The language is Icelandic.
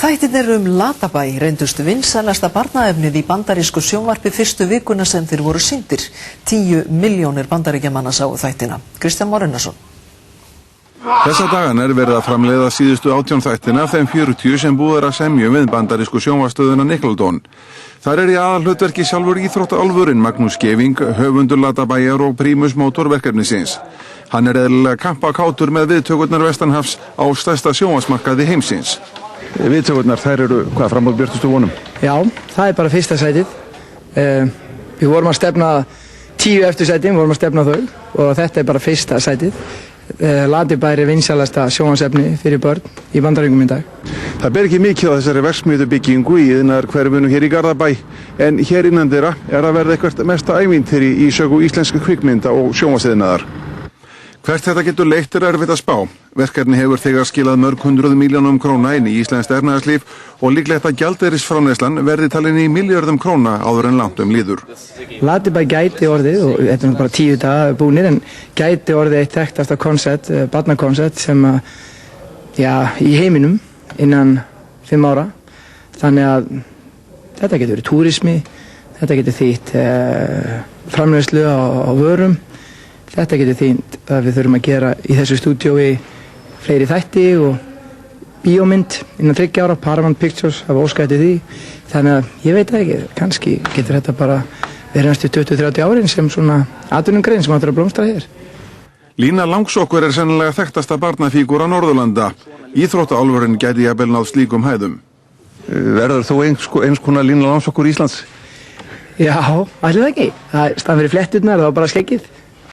Þættirnir Latabæ reyndust vinsælasta barnaefnið í bandarísku sjónvarpi fyrstu vikuna sem þeir voru sýndir. 10 milljónir bandaríkjamanna sáu þættina. Kristján Már Unnarsson. Þessa dagana verið að framleiða síðustu 18 þættina af þeim 40 sem búið að semja við bandarísku sjónvarpsstöðina Nickelodeon. Þar í aðalhlutverki sjálfur íþróttaálfurinn Magnús Geving, höfundur Latabæjar og prímus mótor verkefnisins. Hann eðlilega kampakátur með viðtökurnar vestanhafs á stærsta sjónvarpsmarkaði heimsins. Viðtökurnar, þær eru hvað fram á björtustu vonum? Já, það bara fyrsta sætið. Við vorum að stefna 10 eftir sætin, við vorum að stefna þau og þetta bara fyrsta sætið. Latabæ er vinsælasta sjónvarpsefni fyrir börn í Bandaríkjunum í dag. Það ber ekki mikið á þessari verksmiðjubyggingu í iðnaðarhverfinu hér í Garðabæ, en hér innan þeirra að verða eitthvað mesta ævintýri í sögu íslensku kvikmynda og sjónvarpsiðnaðar. Hvert þetta getur leitt erfitt að spá. Verkefni hefur þegar skilað mörg 100 milljónum króna inn í íslenskt efnahagslíf og líklegt að gjaldeyrisframleiðslan verði talin í milljörðum króna áður en langt líður. Latabæ gæti orðið, og þetta er bara 10 dagar búnir, en gæti orðið eitt þekktasta koncept, barnakoncept sem í heiminum innan 5 ára. Þannig að þetta getur verið túrismi, þetta getur þýtt framleiðslu á vörum. Þetta getur þýtt að við þurfum að gera í þessu stúdíói fleiri þætti og bíómynd innan 3 ára, Paramount Pictures hafa óskað eftir því. Þannig að ég veit ekki, kannski getur þetta bara verið næstu 20-30 árin sem svona atvinnugrein sem áttur að blómstra hér. Lína Langsokkur er sennilega þekktasta barnafígúra Norðurlanda. Íþróttaálfurinn gæti jafnvel náð slíkum hæðum. Verður þú eins konar Lína Langsokkur Íslands? Já, ætli það ekki. Það stann fyrir fletturnar, það var bara skeggið.